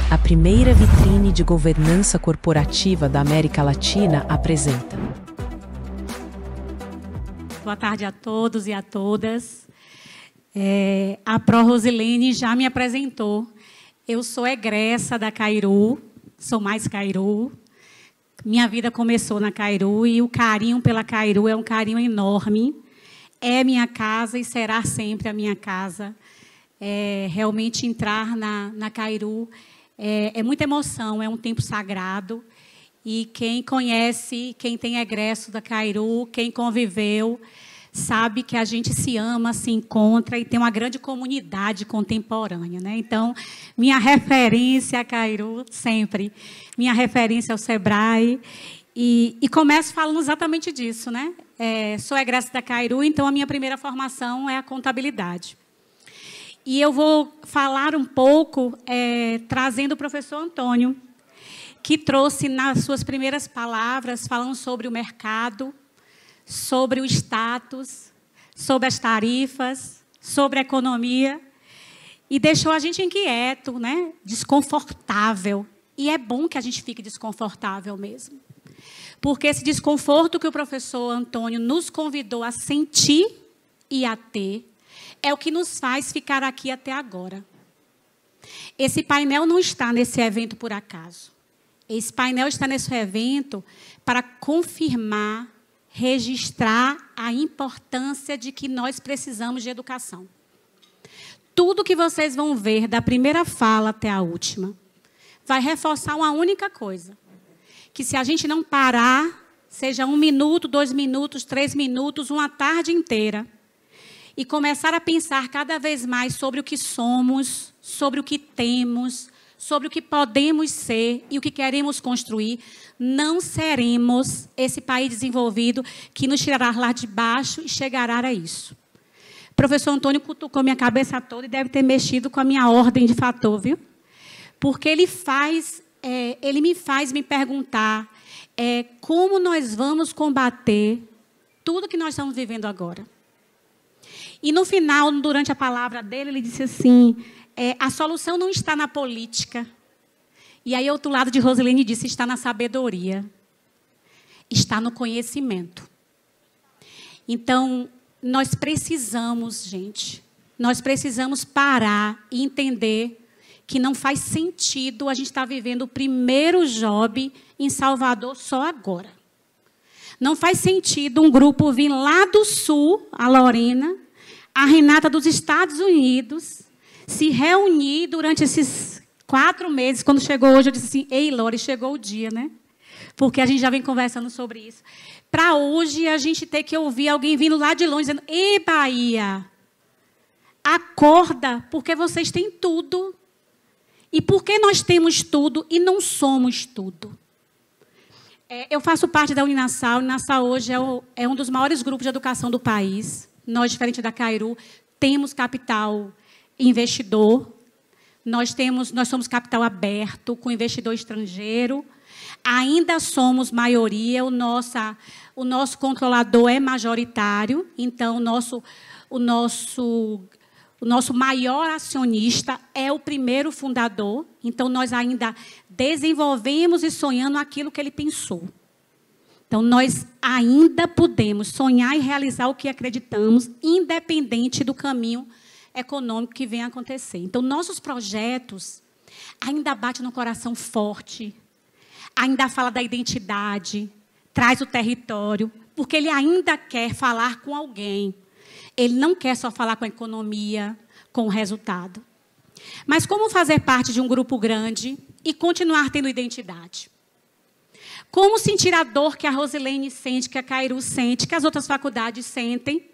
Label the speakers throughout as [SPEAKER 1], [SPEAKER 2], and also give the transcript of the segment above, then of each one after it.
[SPEAKER 1] A primeira vitrine de governança corporativa da América Latina apresenta.
[SPEAKER 2] Boa tarde a todos e a todas. A Pró Rosilene já me apresentou. Eu sou egressa da Cairu, sou mais Cairu. Minha vida começou na Cairu e o carinho pela Cairu é um carinho enorme. É minha casa e será sempre a minha casa. Realmente entrar na Cairu é muita emoção, é um tempo sagrado. E quem conhece, quem tem egresso da Cairu, quem conviveu, sabe que a gente se ama, se encontra e tem uma grande comunidade contemporânea, né? Então, minha referência a Cairu, sempre. Minha referência ao Sebrae. E começo falando exatamente disso, né? Sou egressa da Cairu, então a minha primeira formação é a contabilidade. E eu vou falar um pouco, trazendo o professor Antônio, que trouxe nas suas primeiras palavras, falando sobre o mercado, sobre o status, sobre as tarifas, sobre a economia, e deixou a gente inquieto, né? Desconfortável. E é bom que a gente fique desconfortável mesmo. Porque esse desconforto que o professor Antônio nos convidou a sentir e a ter, é o que nos faz ficar aqui até agora. Esse painel não está nesse evento por acaso. Esse painel está nesse evento para confirmar, registrar a importância de que nós precisamos de educação. Tudo que vocês vão ver, da primeira fala até a última, vai reforçar uma única coisa. Que se a gente não parar, seja 1 minuto, 2 minutos, 3 minutos, uma tarde inteira, e começar a pensar cada vez mais sobre o que somos, sobre o que temos, sobre o que podemos ser e o que queremos construir, não seremos esse país desenvolvido que nos tirará lá de baixo e chegará a isso. O professor Antônio cutucou minha cabeça toda e deve ter mexido com a minha ordem de fator, viu? Porque ele me faz me perguntar como nós vamos combater tudo que nós estamos vivendo agora. E, no final, durante a palavra dele, ele disse assim, a solução não está na política. E aí, outro lado de Rosilene disse, está na sabedoria. Está no conhecimento. Então, nós precisamos, gente, nós precisamos parar e entender que não faz sentido a gente estar vivendo o primeiro job em Salvador só agora. Não faz sentido um grupo vir lá do Sul, a Lorena, a Renata dos Estados Unidos, se reunir durante esses 4 meses. Quando chegou hoje, eu disse assim, ei, Lore, chegou o dia, né? Porque a gente já vem conversando sobre isso. Para hoje, a gente ter que ouvir alguém vindo lá de longe, dizendo, ei, Bahia, acorda, porque vocês têm tudo. E por que nós temos tudo e não somos tudo? Eu faço parte da Uninassal. A Uninassal hoje é um dos maiores grupos de educação do país. Nós, diferente da Cairu, temos capital investidor. Nós somos capital aberto, com investidor estrangeiro. Ainda somos maioria. O nosso controlador é majoritário. Então, o nosso maior acionista é o primeiro fundador. Então, nós ainda desenvolvemos e sonhamos aquilo que ele pensou. Então, nós ainda podemos sonhar e realizar o que acreditamos, independente do caminho econômico que venha a acontecer. Então, nossos projetos ainda batem no coração forte, ainda fala da identidade, traz o território, porque ele ainda quer falar com alguém. Ele não quer só falar com a economia, com o resultado. Mas como fazer parte de um grupo grande e continuar tendo identidade? Como sentir a dor que a Rosilene sente, que a Cairu sente, que as outras faculdades sentem,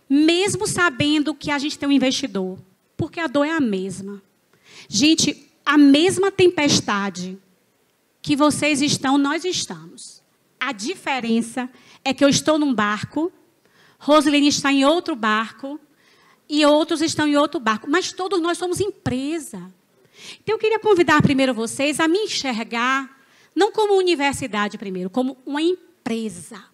[SPEAKER 2] mesmo sabendo que a gente tem um investidor? Porque a dor é a mesma. Gente, a mesma tempestade que vocês estão, nós estamos. A diferença é que eu estou num barco, Rosilene está em outro barco e outros estão em outro barco. Mas todos nós somos empresa. Então, eu queria convidar primeiro vocês a me enxergar, não como universidade primeiro, como uma empresa.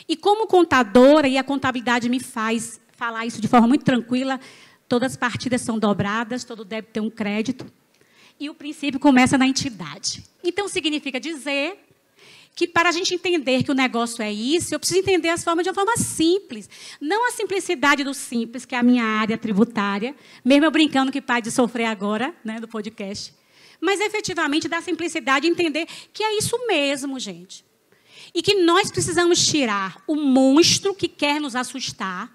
[SPEAKER 2] E como contadora, e a contabilidade me faz falar isso de forma muito tranquila, todas as partidas são dobradas, todo débito tem um crédito. E o princípio começa na entidade. Então, significa dizer que para a gente entender que o negócio é isso, eu preciso entender as formas de uma forma simples. Não a simplicidade do simples, que é a minha área tributária, mesmo eu brincando que pai de sofrer agora, né, do podcast. Mas, efetivamente, da simplicidade entender que é isso mesmo, gente. E que nós precisamos tirar o monstro que quer nos assustar,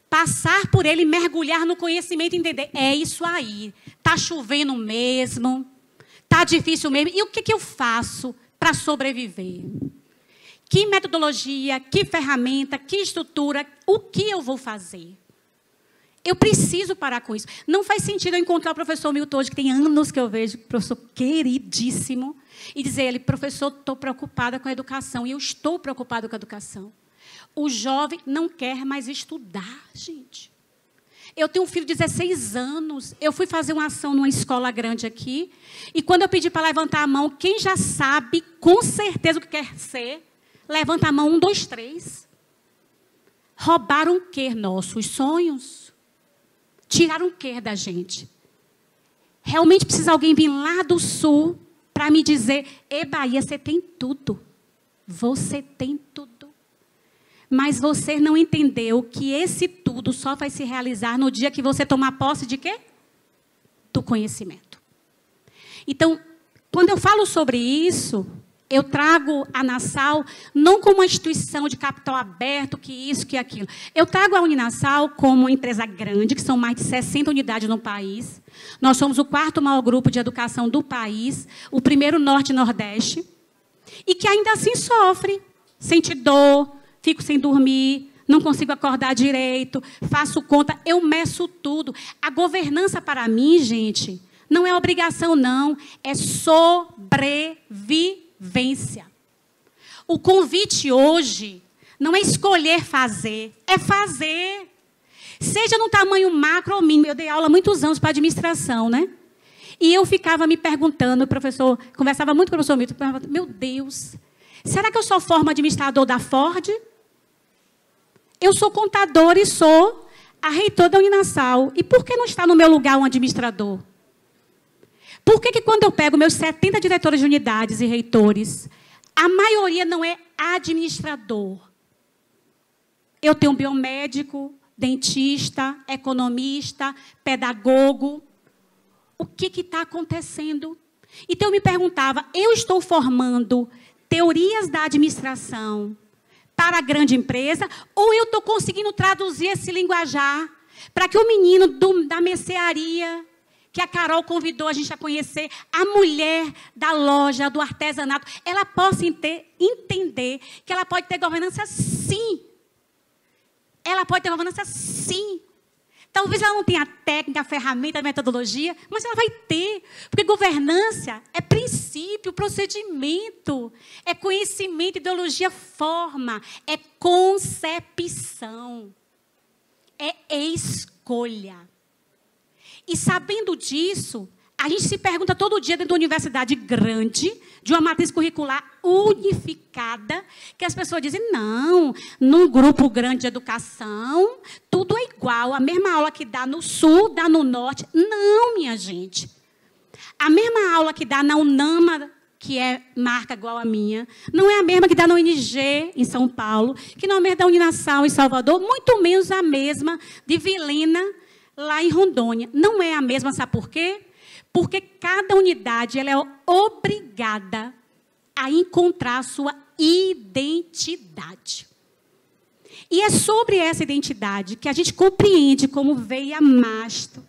[SPEAKER 2] passar por ele, mergulhar no conhecimento e entender, é isso aí, está chovendo mesmo, está difícil mesmo, e o que eu faço para sobreviver? Que metodologia, que ferramenta, que estrutura, o que eu vou fazer? Eu preciso parar com isso. Não faz sentido eu encontrar o professor Milton hoje, que tem anos que eu vejo, professor queridíssimo, e dizer a ele, professor, estou preocupada com a educação, e eu estou preocupada com a educação. O jovem não quer mais estudar, gente. Eu tenho um filho de 16 anos, eu fui fazer uma ação numa escola grande aqui, e quando eu pedi para levantar a mão, quem já sabe com certeza o que quer ser, levanta a mão, 1, 2, 3. Roubaram o quê? Nossos sonhos. Tiraram o quê da gente? Realmente precisa alguém vir lá do sul para me dizer, Bahia, você tem tudo. Você tem tudo. Mas você não entendeu que esse tudo só vai se realizar no dia que você tomar posse de quê? Do conhecimento. Então, quando eu falo sobre isso, eu trago a Nassau não como uma instituição de capital aberto, que isso, que aquilo. Eu trago a Uninassau como uma empresa grande, que são mais de 60 unidades no país. Nós somos o 4º maior grupo de educação do país, o primeiro Norte e Nordeste, e que ainda assim sofre, sente dor, fico sem dormir, não consigo acordar direito, faço conta, eu meço tudo. A governança, para mim, gente, não é obrigação, não, é sobrevivência. O convite hoje não é escolher fazer, é fazer. Seja no tamanho macro ou mínimo. Eu dei aula há muitos anos para administração, né? E eu ficava me perguntando, o professor, conversava muito com o professor Milton, meu Deus, será que eu só formo administrador da Ford? Eu sou contador e sou a reitora da Uninassau. E por que não está no meu lugar um administrador? Por que quando eu pego meus 70 diretores de unidades e reitores, a maioria não é administrador? Eu tenho um biomédico, dentista, economista, pedagogo. O que está acontecendo? Então, eu me perguntava, eu estou formando teorias da administração para a grande empresa, ou eu estou conseguindo traduzir esse linguajar para que o menino da mercearia, que a Carol convidou a gente a conhecer, a mulher da loja, do artesanato, ela possa entender que ela pode ter governança, sim. Ela pode ter governança, sim. Talvez ela não tenha a técnica, a ferramenta, a metodologia, mas ela vai ter. Porque governança é princípio, procedimento, é conhecimento, ideologia, forma, é concepção, é escolha. E sabendo disso, a gente se pergunta todo dia dentro de uma universidade grande, de uma matriz curricular unificada, que as pessoas dizem, não, num grupo grande de educação, tudo é igual, a mesma aula que dá no sul, dá no norte. Não, minha gente. A mesma aula que dá na UNAMA, que é marca igual a minha, não é a mesma que dá na UNG, em São Paulo, que não é a mesma da Uninassau, em Salvador, muito menos a mesma de Vilhena, lá em Rondônia. Não é a mesma, sabe por quê? Porque cada unidade ela é obrigada a encontrar a sua identidade. E é sobre essa identidade que a gente compreende como veia mastro,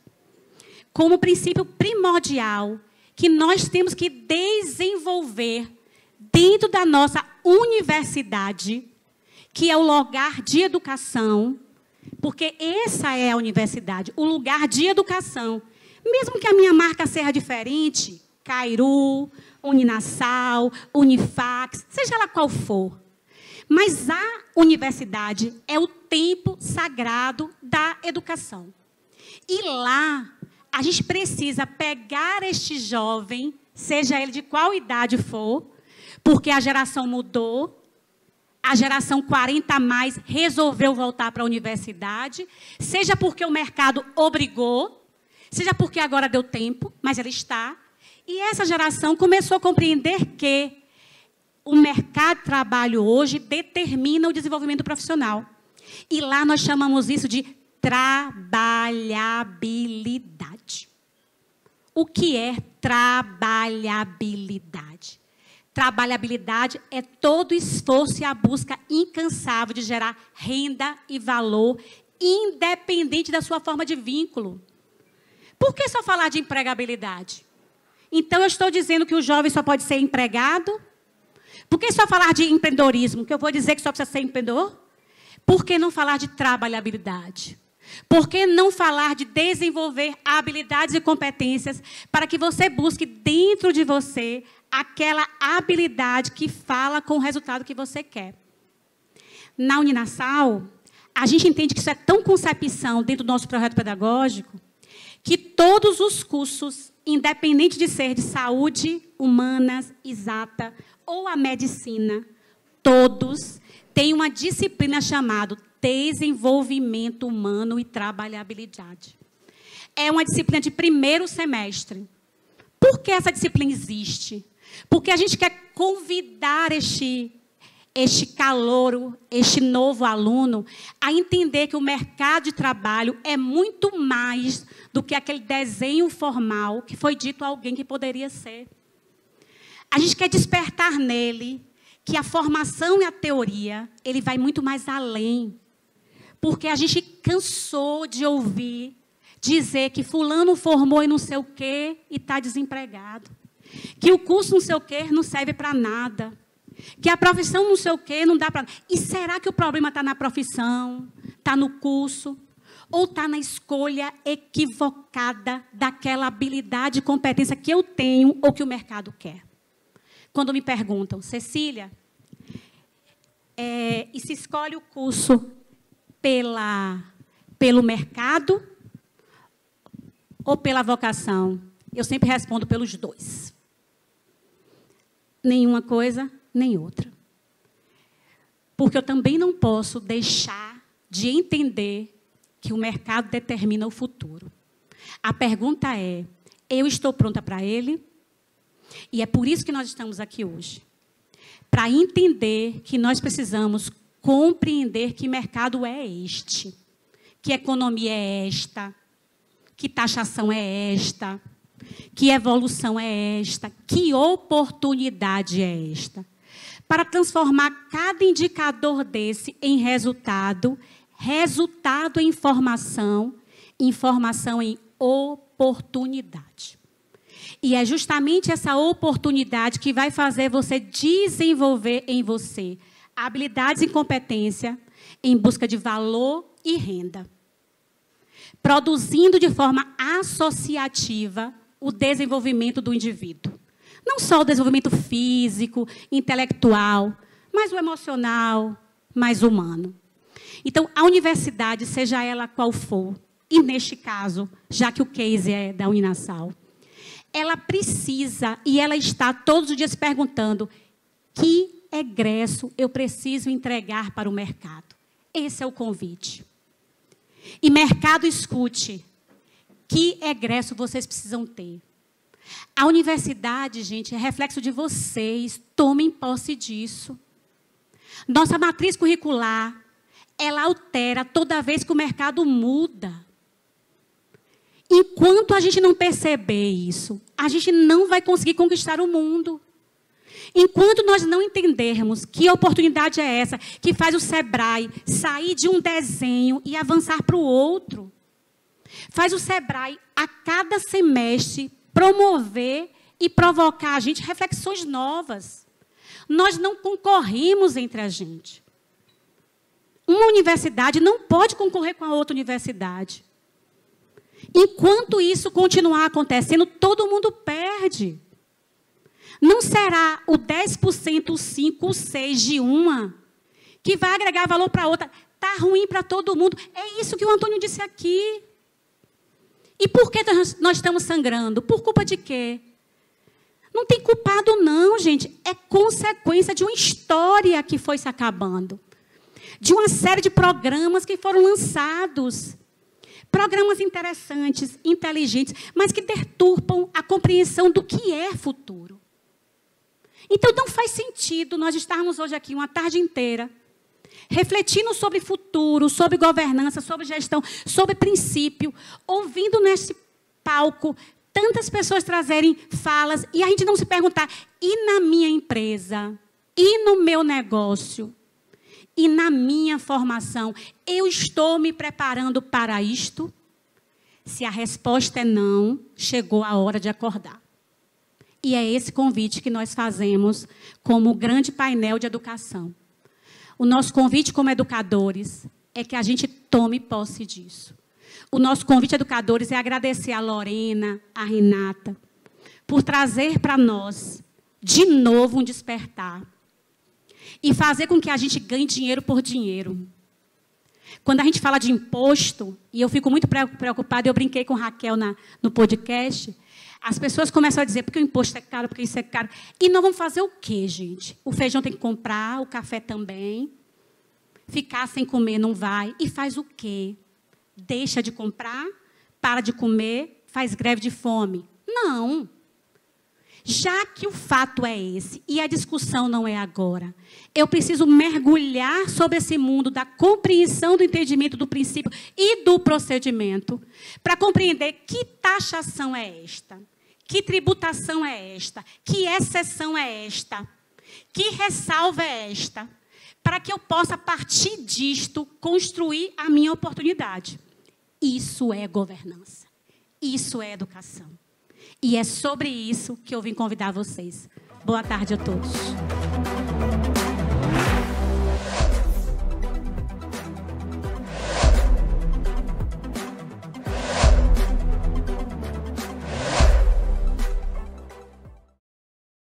[SPEAKER 2] como princípio primordial, que nós temos que desenvolver dentro da nossa universidade, que é o lugar de educação, porque essa é a universidade, o lugar de educação. Mesmo que a minha marca seja diferente, Cairu, Uninassau, Unifax, seja ela qual for. Mas a universidade é o templo sagrado da educação. E lá, a gente precisa pegar este jovem, seja ele de qual idade for, porque a geração mudou, a geração 40 a mais resolveu voltar para a universidade, seja porque o mercado obrigou, seja porque agora deu tempo, mas ela está. E essa geração começou a compreender que o mercado de trabalho hoje determina o desenvolvimento profissional. E lá nós chamamos isso de trabalhabilidade. O que é trabalhabilidade? Trabalhabilidade é todo o esforço e a busca incansável de gerar renda e valor, independente da sua forma de vínculo. Por que só falar de empregabilidade? Então, eu estou dizendo que o jovem só pode ser empregado? Por que só falar de empreendedorismo? Que eu vou dizer que só precisa ser empreendedor? Por que não falar de trabalhabilidade? Por que não falar de desenvolver habilidades e competências para que você busque dentro de você aquela habilidade que fala com o resultado que você quer? Na Uninasal, a gente entende que isso é tão concepção dentro do nosso projeto pedagógico que todos os cursos, independente de ser de saúde, humanas, exata ou a medicina, todos têm uma disciplina chamada Desenvolvimento Humano e Trabalhabilidade. É uma disciplina de primeiro semestre. Por que essa disciplina existe? Porque a gente quer convidar este calouro, este novo aluno, a entender que o mercado de trabalho é muito mais do que aquele desenho formal que foi dito a alguém que poderia ser. A gente quer despertar nele que a formação e a teoria, ele vai muito mais além. Porque a gente cansou de ouvir dizer que fulano formou em não sei o quê e está desempregado. Que o curso não sei o quê não serve para nada. Que a profissão não sei o quê não dá para nada. E será que o problema está na profissão? Está no curso? Ou está na escolha equivocada daquela habilidade e competência que eu tenho ou que o mercado quer? Quando me perguntam, Cecília, e se escolhe o curso pelo mercado ou pela vocação? Eu sempre respondo pelos dois. Nenhuma coisa, nem outra. Porque eu também não posso deixar de entender que o mercado determina o futuro. A pergunta é, eu estou pronta para ele? E é por isso que nós estamos aqui hoje. Para entender que nós precisamos compreender que mercado é este, que economia é esta, que taxação é esta, que evolução é esta, que oportunidade é esta. Para transformar cada indicador desse em resultado, resultado em informação, informação em oportunidade. E é justamente essa oportunidade que vai fazer você desenvolver em você habilidades e competência em busca de valor e renda, produzindo de forma associativa o desenvolvimento do indivíduo. Não só o desenvolvimento físico, intelectual, mas o emocional, mais humano. Então, a universidade, seja ela qual for, e neste caso, já que o case é da Uninasal, ela precisa e ela está todos os dias perguntando que egresso eu preciso entregar para o mercado. Esse é o convite. E mercado, escute, que egresso vocês precisam ter. A universidade, gente, é reflexo de vocês. Tomem posse disso. Nossa matriz curricular, ela altera toda vez que o mercado muda. Enquanto a gente não perceber isso, a gente não vai conseguir conquistar o mundo. Enquanto nós não entendermos que oportunidade é essa que faz o Sebrae sair de um desenho e avançar para o outro, faz o Sebrae, a cada semestre, promover e provocar a gente reflexões novas. Nós não concorremos entre a gente. Uma universidade não pode concorrer com a outra universidade. Enquanto isso continuar acontecendo, todo mundo perde. Não será o 10%, o 5%, o 6% de uma que vai agregar valor para a outra. Está ruim para todo mundo. É isso que o Antônio disse aqui. E por que nós estamos sangrando? Por culpa de quê? Não tem culpado, não, gente. É consequência de uma história que foi se acabando. De uma série de programas que foram lançados Programas interessantes, inteligentes, mas que deturpam a compreensão do que é futuro. Então, não faz sentido nós estarmos hoje aqui uma tarde inteira refletindo sobre futuro, sobre governança, sobre gestão, sobre princípio, ouvindo nesse palco tantas pessoas trazerem falas e a gente não se perguntar, e na minha empresa, e no meu negócio, e na minha formação, eu estou me preparando para isto? Se a resposta é não, chegou a hora de acordar. E é esse convite que nós fazemos como grande painel de educação. O nosso convite como educadores é que a gente tome posse disso. O nosso convite, educadores, é agradecer a Lorena, a Renata, por trazer para nós, de novo, um despertar. E fazer com que a gente ganhe dinheiro por dinheiro. Quando a gente fala de imposto, e eu fico muito preocupada, eu brinquei com Raquel no podcast, as pessoas começam a dizer, porque o imposto é caro, porque isso é caro. E nós vamos fazer o quê, gente? O feijão tem que comprar, o café também. Ficar sem comer não vai. E faz o quê? Deixa de comprar, para de comer, faz greve de fome. Não. Já que o fato é esse, e a discussão não é agora, eu preciso mergulhar sobre esse mundo da compreensão do entendimento do princípio e do procedimento, para compreender que taxação é esta, que tributação é esta, que exceção é esta, que ressalva é esta, para que eu possa, a partir disto, construir a minha oportunidade. Isso é governança. Isso é educação. E é sobre isso que eu vim convidar vocês. Boa tarde a todos.